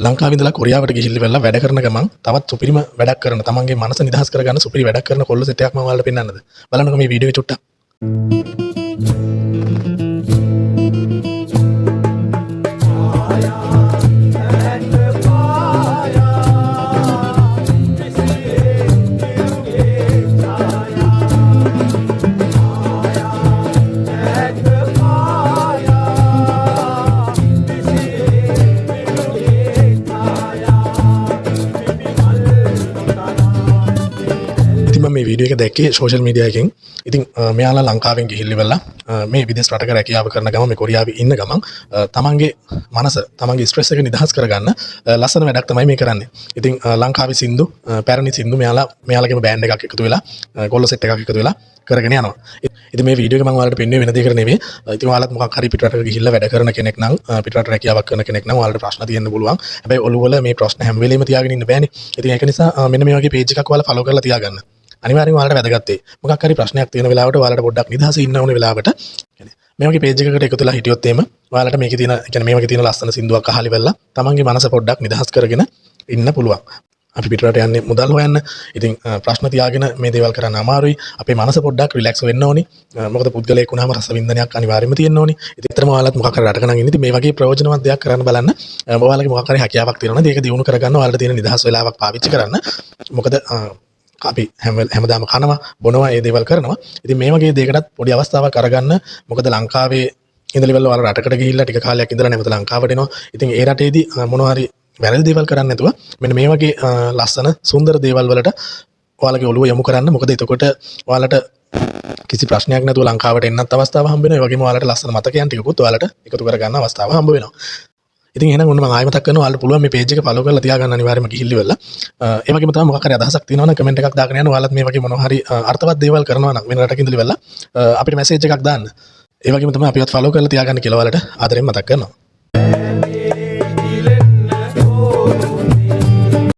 ලංකාවේ ඉඳලා කොරියාවට ගිහිල්ලා වැඩ කරන ගමන් තවත් සුපිරිම වැඩක් කරන තමන්ගේ මනස නිදහස් කරගන්න සුපිරි වැඩක් කරන කොල්ල සෙට් එකක් මම ඔයාලට පෙන්නන්නද බලන්නකෝ මේ වීඩියෝ එක චුට්ටක් මේ වීඩියෝ එක දැක්කේ සෝෂල් මීඩියා එකෙන්. ඉතින් මෙයාලා ලංකාවෙන් ගිහිල්ලා මේ විදේශ රටක රැකියාව කරන ගමන් මේ කොරියාවේ ඉන්න ගමන් තමන්ගේ මනස තමන්ගේ ස්ට්‍රෙස් එක නිදහස් කරගන්න ලස්සන වැඩක් තමයි මේ කරන්නේ. ඉතින් ලංකාවේ සින්දු පැරණි සින්දු මෙයාලගේම බෑන්ඩ් එකක් එකතු වෙලා කොල්ල සෙට් එකක් එකතු වෙලා කරගෙන යනවා. ඉතින් මේ වීඩියෝ එක මම ඔයාලට පෙන්වන්නේ වෙන දෙයකට නෙවෙයි. ඉතින් ඔයාලත් මොකක් හරි පිටරටක ගිහිල්ලා වැඩ කරන කෙනෙක් නම් පිටරට රැකියාවක් කරන කෙනෙක් නම් ඔයාලට ප්‍රශ්න තියෙන්න පුළුවන්. හැබැයි ඔළුව වල මේ ප්‍රශ්න හැම වෙලෙම තියාගෙන ඉන්න බෑනේ. ඉතින් ඒක නිසා මෙන්න මේ වගේ පේජ් එකක් ඔයාලා ෆලෝ කරලා තියාගන්න. අනිවාර්යෙන් ඔයාලට වැදගත් වෙයි. මොකක් හරි ප්‍රශ්නයක් තියෙන වෙලාවට ඔයාලට පොඩ්ඩක් නිදහසේ ඉන්න ඕනේ වෙලාවට මේ වගේ පේජ් එකකට එකතු වෙලා හිටියොත් එimhe ඔයාලට මේකේ තියෙන يعني මේ වගේ තියෙන ලස්සන සින්දුවක් අහලි වෙලා තමන්ගේ මනස පොඩ්ඩක් නිදහස් කරගෙන ඉන්න පුළුවන්. අපි පිටරට යන්නේ මුදල් හොයන්න. ඉතින් ප්‍රශ්න තියාගෙන මේ දේවල් කරන්න අමාරුයි. අපේ මනස පොඩ්ඩක් රිලැක්ස් වෙන්න ඕනි. මොකද පුද්ගලයෙක් වුණාම රස වින්දනයක් අනිවාර්යයෙන්ම තියෙන්න ඕනි. ඉතින් ඇත්තටම ඔයාලත් මොකක් හරි රටක නම් ඉන්නේ. ඉතින් මේ වගේ ප්‍රයෝජනවත් දෙයක් කරන්න බලන්න. ඔයාලගේ මොකක් හරි හැකියාවක් තියෙනවා නේද? ඒක දියුණු කරගන්න ඔයාලට තියෙන නිදහස් වෙලාවක් පාවිච්චි කරන්න. මොකද අපි හැමදාම කනවා බොනවා ඒ දේවල් කරනවා. ඉතින් මේ වගේ දෙයකටත් පොඩි අවස්ථාවක් අරගන්න. මොකද ලංකාවේ ඉඳලා ඉවරලා ඔයාලා රටකට ගිහිල්ලා ටික කාලයක් ඉඳලා නැවත ලංකාවට එනවා. ඉතින් ඒ රටේදී මොනවා හරි වැරදි දේවල් කරන්නේ නැතුව මෙන්න මේ වගේ ලස්සන සුන්දර දේවල් වලට ඔයාලගේ ඔළුව යොමු කරන්න. මොකද එතකොට ඔයාලට කිසි ප්‍රශ්නයක් නැතුව ලංකාවට එන්නත් අවස්ථාව හම්බ වෙනවා. ඒ වගේම ඔයාලට ලස්සන මතකයන් ටිකකුත් ඔයාලට එකතු කරගන්න අවස්ථාව හම්බ වෙනවා. ඉතින් එහෙනම් ඔන්න මම ආයෙ මතක් කරනවා ඔයාලට පුළුවන් මේ පේජ් එක ෆලෝ කරලා තියාගන්න අනිවාර්යයෙන්ම ගිහිල්ලා. ඒ වගේම තමයි මොකක් හරි අදහසක් තියෙනවා නම් කමෙන්ට් එකක් දාගෙන යන්න. ඔයාලත් මේ වගේ මොනවා හරි අර්ථවත් දේවල් කරනවා නම් වෙන රටක ඉඳලා අපිට මැසේජ් එකක් දාන්න. ඒ වගේම තමයි අපිවත් ෆලෝ කරලා තියාගන්න කියලා ඔයාලට ආදරෙන් මතක් කරනවා.